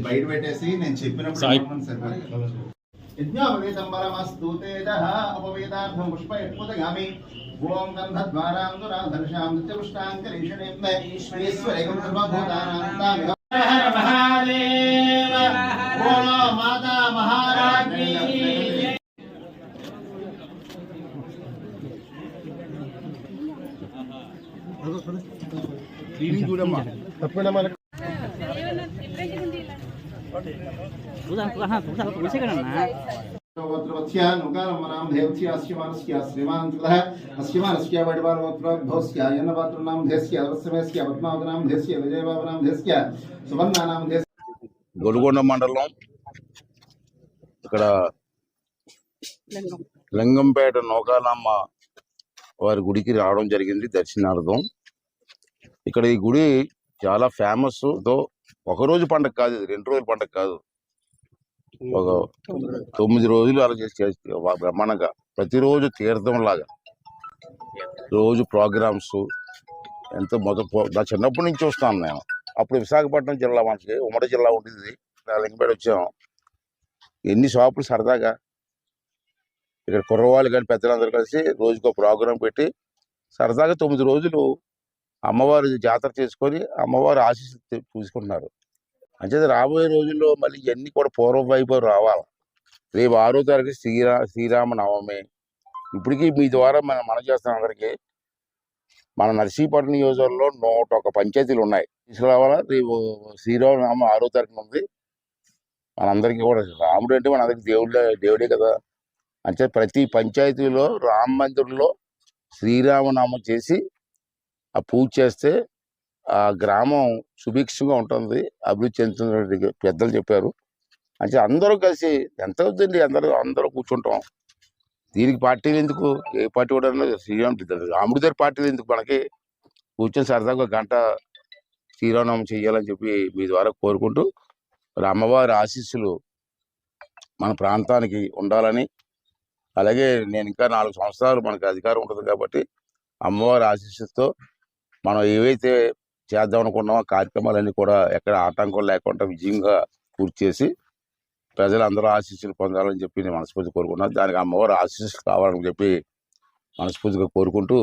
బయట పెట్టేసి నేను చెప్పినప్పుడు యజ్ఞోపవేతంబరమస్తూతేజః పుష్పయత్పుతగామి ఓం గంధద్వారాం దురాధర్షాం నిత్యపుష్టాంకరీషణేమ్నే ఈశ్వరేకం సర్వభూతానాం హర మహాదేవ బోలో మాతా మహారాజ్ఞి క్లీనింగ్ చూడమ్మా తప్పైనా మనకు గొలుగొండ మండలం ఇక్కడ లింగంపేట నౌకాలమ్మ వారి గుడికి రావడం జరిగింది దర్శనార్థం. ఇక్కడ ఈ గుడి చాలా ఫేమస్. ఒకరోజు పండగ కాదు, ఇది 2 రోజుల పండగ కాదు, ఒక 9 రోజులు అలా చేసి బ్రహ్మాండంగా ప్రతిరోజు తీర్థం లాగా రోజు ప్రోగ్రామ్స్ ఎంతో నా చిన్నప్పటి నుంచి చూస్తాను నేను. అప్పుడు విశాఖపట్నం జిల్లా, మనకి ఉమ్మడి జిల్లా ఉండేది. లింగంపేట వచ్చాం, ఎన్ని షాపులు సరదాగా ఇక్కడ కుర్రవాళ్ళు కానీ పెద్దలందరూ కలిసి రోజుకో ప్రోగ్రాం పెట్టి సరదాగా 9 రోజులు అమ్మవారి జాతర చేసుకొని అమ్మవారి ఆశీస్సులు చూసుకుంటున్నారు. అంచేది రాబోయే రోజుల్లో మళ్ళీ ఇవన్నీ కూడా పూర్వ వైభవం రావాలి. రేపు 6వ తారీఖు శ్రీరామనవమి. ఇప్పటికీ మీ ద్వారా మనం చేస్తున్న అందరికీ మన నర్సీపట్నం నియోజకవర్గంలో 101 పంచాయతీలు ఉన్నాయి, తీసుకురావాలా. రేపు శ్రీరామనవమి 6వ తారీఖున ఉంది. మనందరికీ కూడా రాముడు అంటే మన అందరికి దేవుడే కదా. అంటే ప్రతి పంచాయతీలో రామ మందిరంలో శ్రీరామనామం చేసి ఆ పూజ చేస్తే ఆ గ్రామం సుభిక్షంగా ఉంటుంది, అభివృద్ధి చెందుతున్నట్టు పెద్దలు చెప్పారు. అంటే అందరూ కలిసి ఎంత అవుతుంది, అందరూ కూర్చుంటాం. దీనికి పార్టీలు ఎందుకు, ఏ పార్టీ కూడా రాముడి దగ్గర పార్టీలు ఎందుకు, మనకి కూర్చొని సరదాగా 1 గంట శ్రీరామనామం చేయాలని చెప్పి మీ ద్వారా కోరుకుంటూ, అమ్మవారి ఆశీస్సులు మన ప్రాంతానికి ఉండాలని, అలాగే నేను ఇంకా 4 సంవత్సరాలు మనకి అధికారం ఉంటుంది కాబట్టి అమ్మవారి ఆశీస్సులతో మనం ఏవైతే చేద్దాం అనుకున్నామో కార్యక్రమాలన్నీ కూడా ఎక్కడ ఆటంకం లేకుండా విజయంగా పూర్తి చేసి ప్రజలందరూ ఆశీస్సులు పొందాలని చెప్పి నేను మనస్ఫూర్తిగా కోరుకున్నాను. దానికి అమ్మవారి ఆశీస్సులు కావాలని చెప్పి మనస్ఫూర్తిగా కోరుకుంటూ